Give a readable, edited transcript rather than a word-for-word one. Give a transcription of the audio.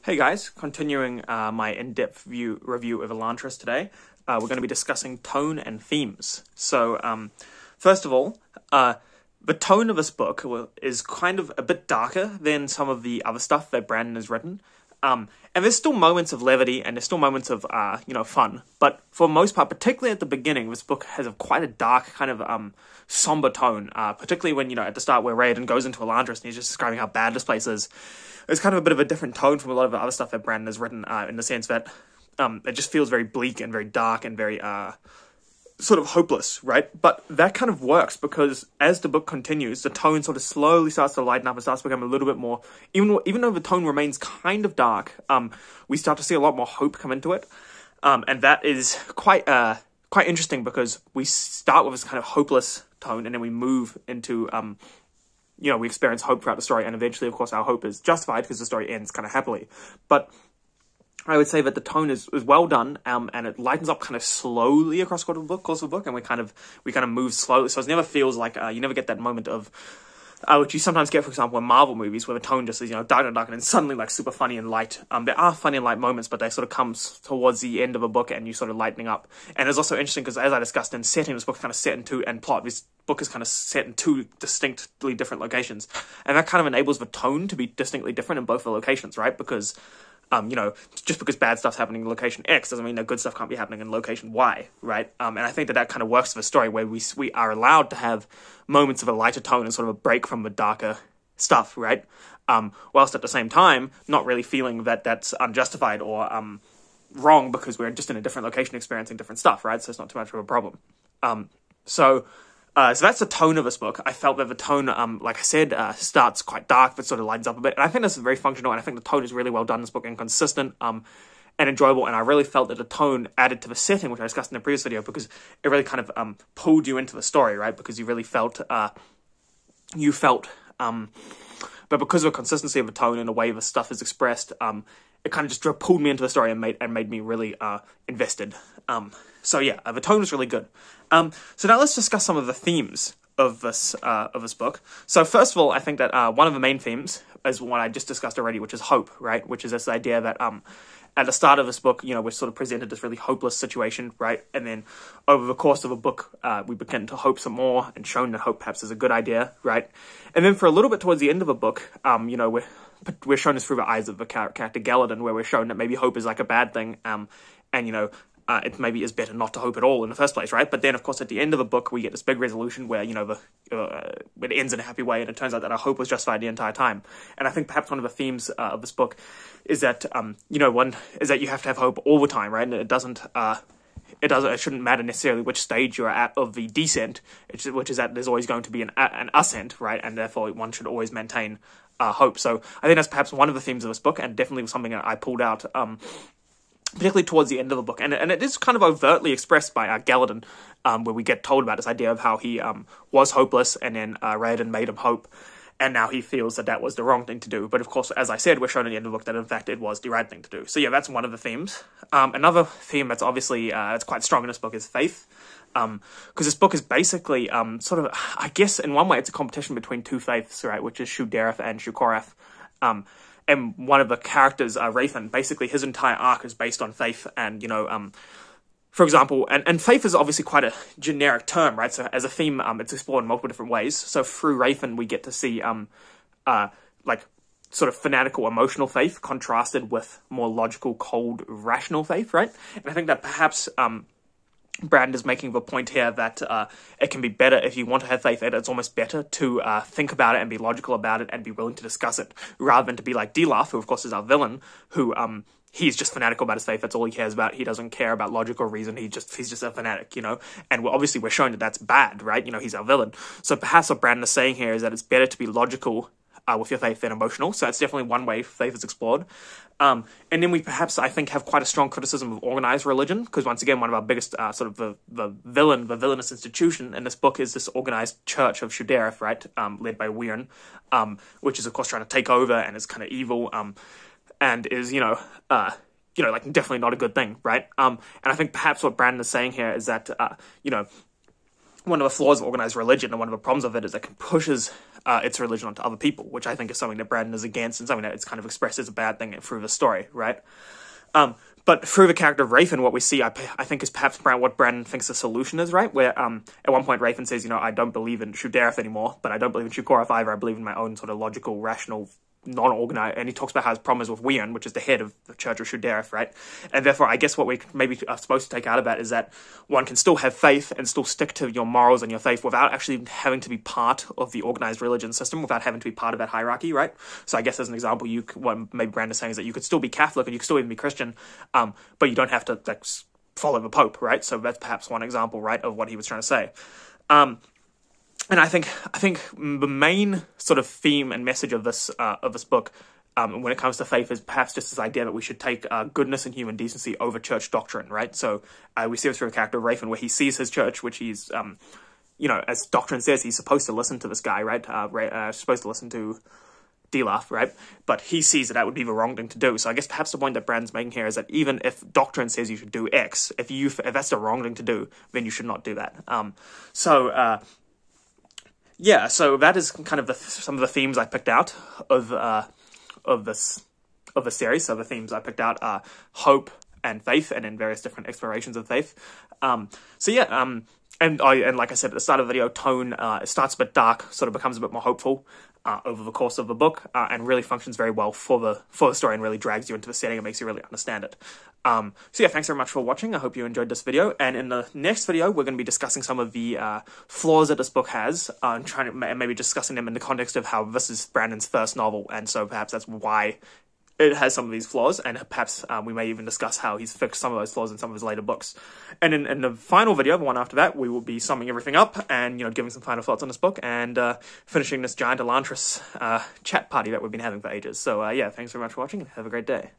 Hey guys, continuing my in-depth review of Elantris today, we're going to be discussing tone and themes. So, first of all, the tone of this book is kind of a bit darker than some of the other stuff that Brandon has written. And there's still moments of levity and there's still moments of, fun. But for the most part, particularly at the beginning, this book has quite a dark kind of somber tone. Particularly when, at the start where Raiden goes into Elantris and he's just describing how bad this place is. It's kind of a bit of a different tone from a lot of the other stuff that Brandon has written, in the sense that it just feels very bleak and very dark and very sort of hopeless, right? But that kind of works because as the book continues, the tone sort of slowly starts to lighten up and starts to become a little bit more, even though the tone remains kind of dark, we start to see a lot more hope come into it. And that is quite interesting because we start with this kind of hopeless tone and then we move into, we experience hope throughout the story, and eventually, of course, our hope is justified because the story ends kind of happily. But I would say that the tone is well done, and it lightens up kind of slowly across the course of the book, and we kind of move slowly. So it never feels like you never get that moment of which you sometimes get, for example, in Marvel movies, where the tone just is dark and dark, and then suddenly like super funny and light. There are funny and light moments, but they sort of come towards the end of a book, and you sort of lightening up. And it's also interesting because, as I discussed in setting, this book is kind of set in two, and plot, this book is kind of set in two distinctly different locations, and that kind of enables the tone to be distinctly different in both the locations, right? Because just because bad stuff's happening in location X doesn't mean that good stuff can't be happening in location Y, right? And I think that kind of works for the story, where we are allowed to have moments of a lighter tone and sort of a break from the darker stuff, right? Whilst at the same time, not really feeling that that's unjustified or wrong because we're just in a different location experiencing different stuff, right? So it's not too much of a problem. So that's the tone of this book. I felt that the tone, like I said, starts quite dark, but sort of lightens up a bit. And I think this is very functional, and I think the tone is really well done in this book and consistent, and enjoyable. And I really felt that the tone added to the setting, which I discussed in the previous video, because it really kind of pulled you into the story, right? Because you really felt, but because of the consistency of the tone and the way the stuff is expressed, it kind of just pulled me into the story and made me really invested. So yeah, the tone was really good. So now let's discuss some of the themes of this book. So first of all, I think that one of the main themes is one I just discussed already, which is hope, right? Which is this idea that at the start of this book, we're sort of presented this really hopeless situation, right? And then over the course of a book, we begin to hope some more and shown that hope perhaps is a good idea, right? And then for a little bit towards the end of a book, we're shown this through the eyes of the character Galadin, where we're shown that maybe hope is like a bad thing, it maybe is better not to hope at all in the first place, right? But then, of course, at the end of the book, we get this big resolution where, it ends in a happy way, and it turns out that our hope was justified the entire time. And I think perhaps one of the themes of this book is that, one is that you have to have hope all the time, right? And it shouldn't matter necessarily which stage you're at of the descent, which is that there's always going to be an ascent, right? And therefore, one should always maintain hope. So I think that's perhaps one of the themes of this book, and definitely something that I pulled out, particularly towards the end of the book, and it is kind of overtly expressed by Galadin, where we get told about this idea of how he was hopeless, and then Raiden made him hope, and now he feels that was the wrong thing to do. But of course, as I said, we're shown at the end of the book that in fact it was the right thing to do. So yeah, that's one of the themes. Another theme that's obviously it's quite strong in this book is faith, because this book is basically sort of, I guess in one way it's a competition between two faiths, right, which is Shu-Dereth and Shu-Korath. And one of the characters, Rathan, basically his entire arc is based on faith, and, for example, and faith is obviously quite a generic term, right? So as a theme, it's explored in multiple different ways. So through Rathan, we get to see, sort of fanatical, emotional faith contrasted with more logical, cold, rational faith, right? And I think that perhaps, Brand is making the point here that it can be better if you want to have faith. It's almost better to think about it and be logical about it and be willing to discuss it, rather than to be like Dilaf, who of course is our villain, who he's just fanatical about his faith. That's all he cares about. He doesn't care about logic or reason. He's just a fanatic, And obviously we're shown that that's bad, right? He's our villain. So perhaps what Brandon is saying here is that it's better to be logical with your faith than emotional. So that's definitely one way faith is explored. And then we perhaps, I think, have quite a strong criticism of organized religion, because once again, one of our biggest sort of the villainous institution in this book is this organized church of Shu-Dereth, right, led by Wyrn, which is of course trying to take over and is kind of evil, and is definitely not a good thing, right? And I think perhaps what Brandon is saying here is that one of the flaws of organized religion and one of the problems of it is that it pushes its religion onto other people, which I think is something that Brandon is against and something that it's kind of expressed as a bad thing through the story, right? But through the character of Rafen, what we see, I think, is perhaps what Brandon thinks the solution is, right? Where at one point Rafen says, I don't believe in Shudareth anymore, but I don't believe in Shukorath either. I believe in my own sort of logical, rational, non-organized, and he talks about how his problem is with Wian, which is the head of the Church of Shudareth, right? And therefore, I guess what we maybe are supposed to take out of that is that one can still have faith and still stick to your morals and your faith without actually having to be part of the organized religion system, without having to be part of that hierarchy, right? So I guess as an example, what maybe Brandon's saying is that you could still be Catholic and you could still even be Christian, but you don't have to follow the Pope, right? So that's perhaps one example, right, of what he was trying to say. And I think the main sort of theme and message of this book, when it comes to faith, is perhaps just this idea that we should take goodness and human decency over church doctrine, right? So we see this through the character of Rafen, where he sees his church, which he's, as doctrine says, he's supposed to listen to this guy, right? Supposed to listen to Dilaf, right? But he sees that would be the wrong thing to do. So I guess perhaps the point that Brandon's making here is that even if doctrine says you should do X, if that's the wrong thing to do, then you should not do that. Yeah, so that is kind of some of the themes I picked out of the series. So the themes I picked out are hope and faith, and in various different explorations of faith. And like I said at the start of the video, tone it starts a bit dark, sort of becomes a bit more hopeful over the course of the book, and really functions very well for the story, and really drags you into the setting and makes you really understand it. So yeah, thanks very much for watching. I hope you enjoyed this video, and in the next video we're going to be discussing some of the flaws that this book has, and maybe discussing them in the context of how this is Brandon's first novel, and so perhaps that's why it has some of these flaws, and perhaps we may even discuss how he's fixed some of those flaws in some of his later books. And in the final video, the one after that, we will be summing everything up and giving some final thoughts on this book, and finishing this giant Elantris chat party that we've been having for ages. So yeah, thanks very much for watching, and have a great day.